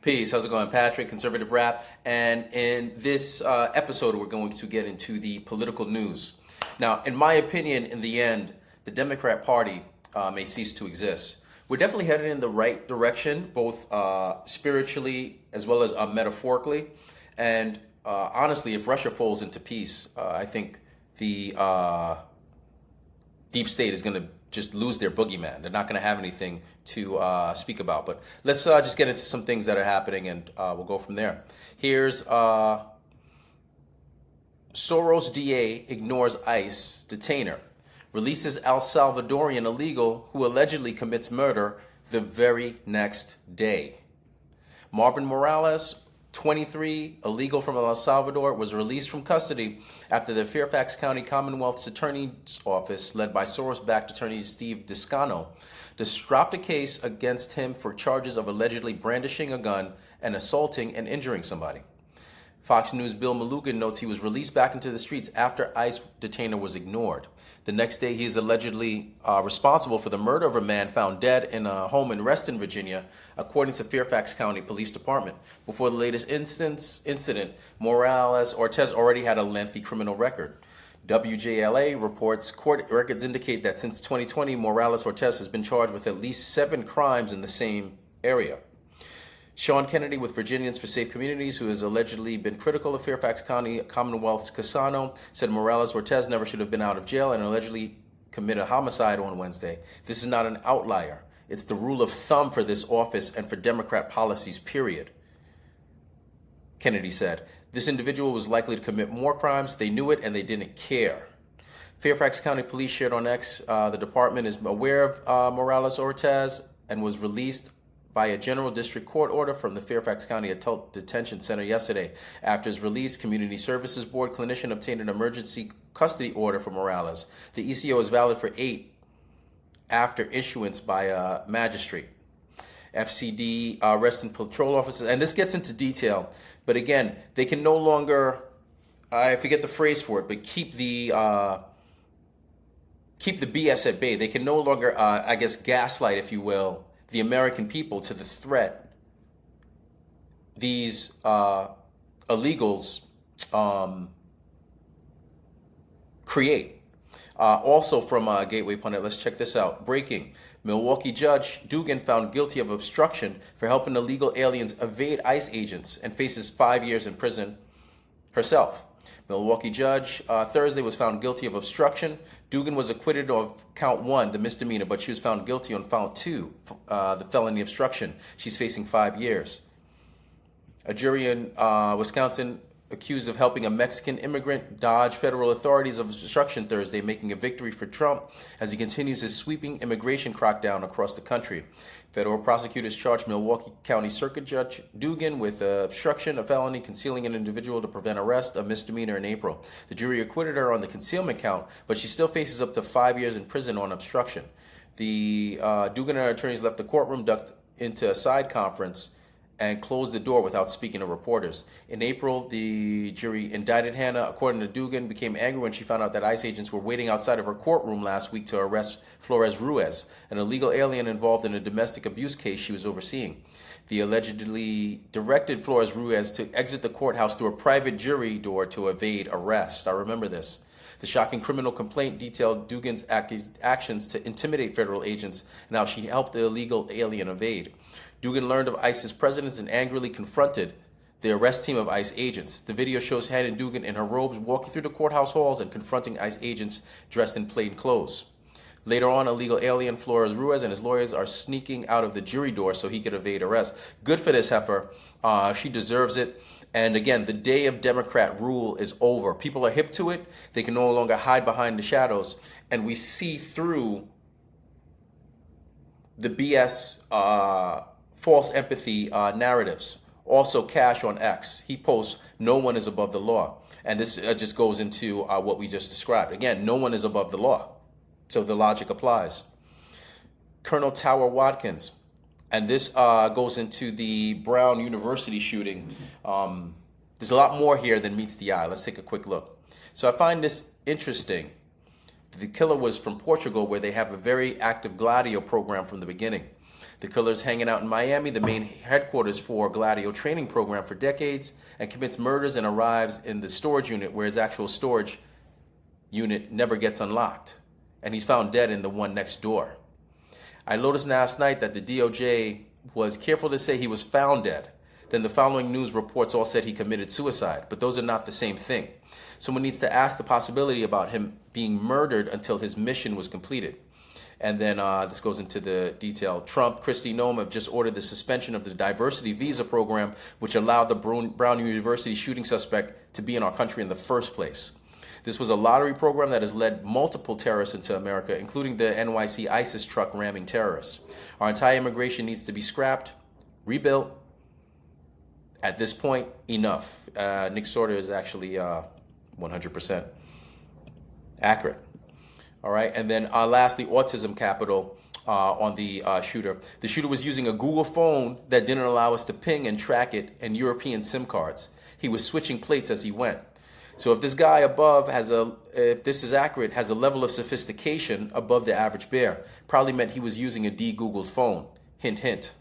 Peace. How's it going? Patrick, Conservative Rap. And in this episode, we're going to get into the political news. Now, in my opinion, in the end, the Democrat Party may cease to exist. We're definitely headed in the right direction, both spiritually as well as metaphorically. And honestly, if Russia falls into peace, I think the deep state is going to just lose their boogeyman. They're not going to have anything to speak about. But let's just get into some things that are happening, and we'll go from there. Here's Soros DA ignores ICE detainer, releases El Salvadorian illegal who allegedly commits murder the very next day. Marvin Morales, 23, illegal from El Salvador, was released from custody after the Fairfax County Commonwealth's Attorney's Office, led by Soros-backed attorney Steve Descano, dropped a case against him for charges of allegedly brandishing a gun and assaulting and injuring somebody. Fox News' Bill Malugan notes he was released back into the streets after ICE detainer was ignored. The next day, he is allegedly responsible for the murder of a man found dead in a home in Reston, Virginia, according to Fairfax County Police Department. Before the latest incident, Morales Ortiz already had a lengthy criminal record. WJLA reports court records indicate that since 2020, Morales Ortiz has been charged with at least 7 crimes in the same area. Sean Kennedy with Virginians for Safe Communities, who has allegedly been critical of Fairfax County Commonwealth's Casano, said Morales Ortiz never should have been out of jail and allegedly committed homicide on Wednesday. This is not an outlier. It's the rule of thumb for this office and for Democrat policies, period. Kennedy said, this individual was likely to commit more crimes. They knew it and they didn't care. Fairfax County Police shared on X, the department is aware of Morales Ortiz and was released by a general district court order from the Fairfax County Adult Detention Center yesterday. After his release, Community Services Board clinician obtained an emergency custody order for Morales. The ECO is valid for 8 after issuance by a magistrate. FCD arrest and patrol officers, and this gets into detail, but again, they can no longer, I forget the phrase for it, but keep the BS at bay. They can no longer, I guess, gaslight, if you will, the American people to the threat these illegals create. Also from Gateway Pundit, let's check this out. Breaking. Milwaukee judge Dugan found guilty of obstruction for helping illegal aliens evade ICE agents and faces 5 years in prison herself. Milwaukee judge Thursday was found guilty of obstruction. Dugan was acquitted of count 1, the misdemeanor, but she was found guilty on count 2, the felony obstruction. She's facing 5 years. A jury in Wisconsin accused of helping a Mexican immigrant dodge federal authorities of obstruction Thursday, making a victory for Trump as he continues his sweeping immigration crackdown across the country. Federal prosecutors charged Milwaukee County Circuit Judge Dugan with obstruction, a felony, concealing an individual to prevent arrest, a misdemeanor in April. The jury acquitted her on the concealment count, but she still faces up to 5 years in prison on obstruction. The Dugan and her attorneys left the courtroom, ducked into a side conference, and closed the door without speaking to reporters. In April, the jury indicted Hannah. According to Dugan, became angry when she found out that ICE agents were waiting outside of her courtroom last week to arrest Flores Ruiz, an illegal alien involved in a domestic abuse case she was overseeing. The allegedly directed Flores Ruiz to exit the courthouse through a private jury door to evade arrest. I remember this. The shocking criminal complaint detailed Dugan's actions to intimidate federal agents and how she helped the illegal alien evade. Dugan learned of ICE's presence and angrily confronted the arrest team of ICE agents. The video shows Hannah Dugan in her robes walking through the courthouse halls and confronting ICE agents dressed in plain clothes. Later on, illegal alien Flores Ruiz and his lawyers are sneaking out of the jury door so he could evade arrest. Good for this heifer. She deserves it. And again, the day of Democrat rule is over. People are hip to it. They can no longer hide behind the shadows. And we see through the BS false empathy narratives. Also, Cash on X, he posts, no one is above the law. And this just goes into what we just described. Again, no one is above the law. So the logic applies. Colonel Tower Watkins, and this goes into the Brown University shooting. There's a lot more here than meets the eye. Let's take a quick look. So I find this interesting. The killer was from Portugal, where they have a very active Gladio program from the beginning. The killer's hanging out in Miami, the main headquarters for Gladio training program for decades, and commits murders and arrives in the storage unit where his actual storage unit never gets unlocked. And he's found dead in the one next door. I noticed last night that the DOJ was careful to say he was found dead. Then the following news reports all said he committed suicide, but those are not the same thing. Someone needs to ask the possibility about him being murdered until his mission was completed. And then this goes into the detail. Trump, Kristi Noem have just ordered the suspension of the diversity visa program, which allowed the Brown University shooting suspect to be in our country in the first place. This was a lottery program that has led multiple terrorists into America, including the NYC ISIS truck ramming terrorists. Our entire immigration needs to be scrapped, rebuilt. At this point, enough. Nick Sorter is actually 100% accurate. All right, and then lastly, autism capital on the shooter. The shooter was using a Google phone that didn't allow us to ping and track it and European SIM cards. He was switching plates as he went. So if this guy above if this is accurate, has a level of sophistication above the average bear, probably meant he was using a de-Googled phone. Hint, hint.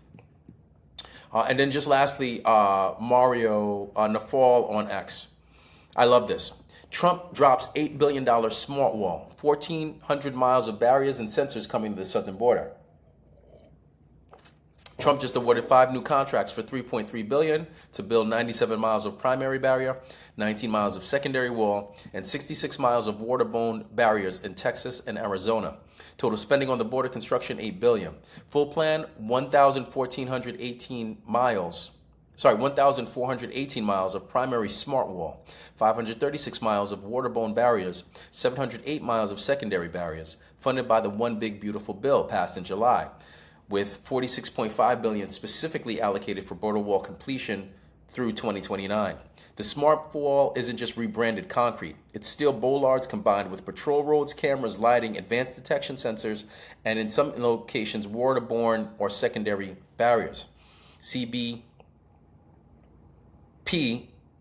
And then just lastly, Mario Nafal on X. I love this. Trump drops $8 billion smart wall, 1,400 miles of barriers and sensors coming to the southern border. Trump just awarded 5 new contracts for $3.3 billion to build 97 miles of primary barrier, 19 miles of secondary wall, and 66 miles of waterborne barriers in Texas and Arizona. Total spending on the border construction, $8 billion. Full plan, 1,418 miles of primary smart wall, 536 miles of waterborne barriers, 708 miles of secondary barriers, funded by the One Big Beautiful Bill passed in July, with $46.5 billion specifically allocated for border wall completion through 2029. The smart wall isn't just rebranded concrete. It's steel bollards combined with patrol roads, cameras, lighting, advanced detection sensors, and in some locations, waterborne or secondary barriers. CBP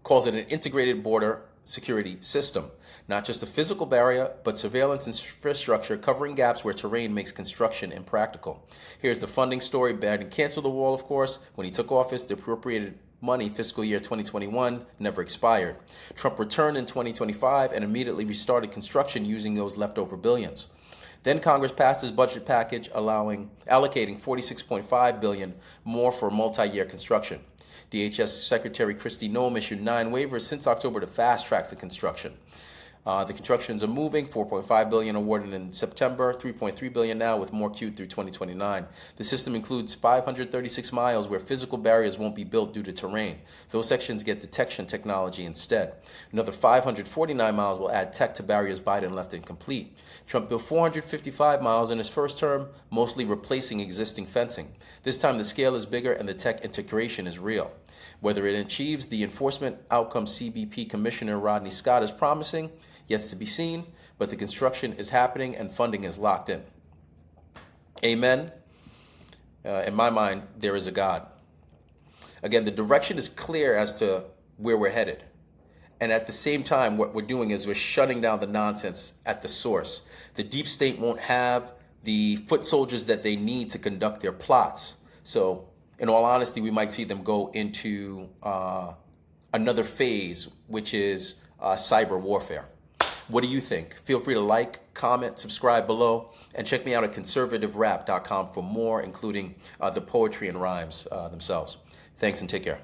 calls it an integrated border security system. Not just a physical barrier, but surveillance infrastructure covering gaps where terrain makes construction impractical. Here's the funding story. Biden canceled the wall, of course. When he took office, the appropriated money, fiscal year 2021, never expired. Trump returned in 2025 and immediately restarted construction using those leftover billions. Then Congress passed his budget package allocating $46.5 billion more for multi-year construction. DHS Secretary Kristi Noem issued 9 waivers since October to fast-track the construction. The constructions are moving, $4.5 billion awarded in September, $3.3 billion now with more queued through 2029. The system includes 536 miles where physical barriers won't be built due to terrain. Those sections get detection technology instead. Another 549 miles will add tech to barriers Biden left incomplete. Trump built 455 miles in his first term, mostly replacing existing fencing. This time the scale is bigger and the tech integration is real. Whether it achieves the enforcement outcome CBP Commissioner Rodney Scott is promising, yet to be seen, but the construction is happening and funding is locked in. Amen. In my mind, there is a God. Again, the direction is clear as to where we're headed. And at the same time, what we're doing is we're shutting down the nonsense at the source. The deep state won't have the foot soldiers that they need to conduct their plots. So, in all honesty, we might see them go into another phase, which is cyber warfare. What do you think? Feel free to like, comment, subscribe below, and check me out at ConservativeRap.com for more, including the poetry and rhymes themselves. Thanks and take care.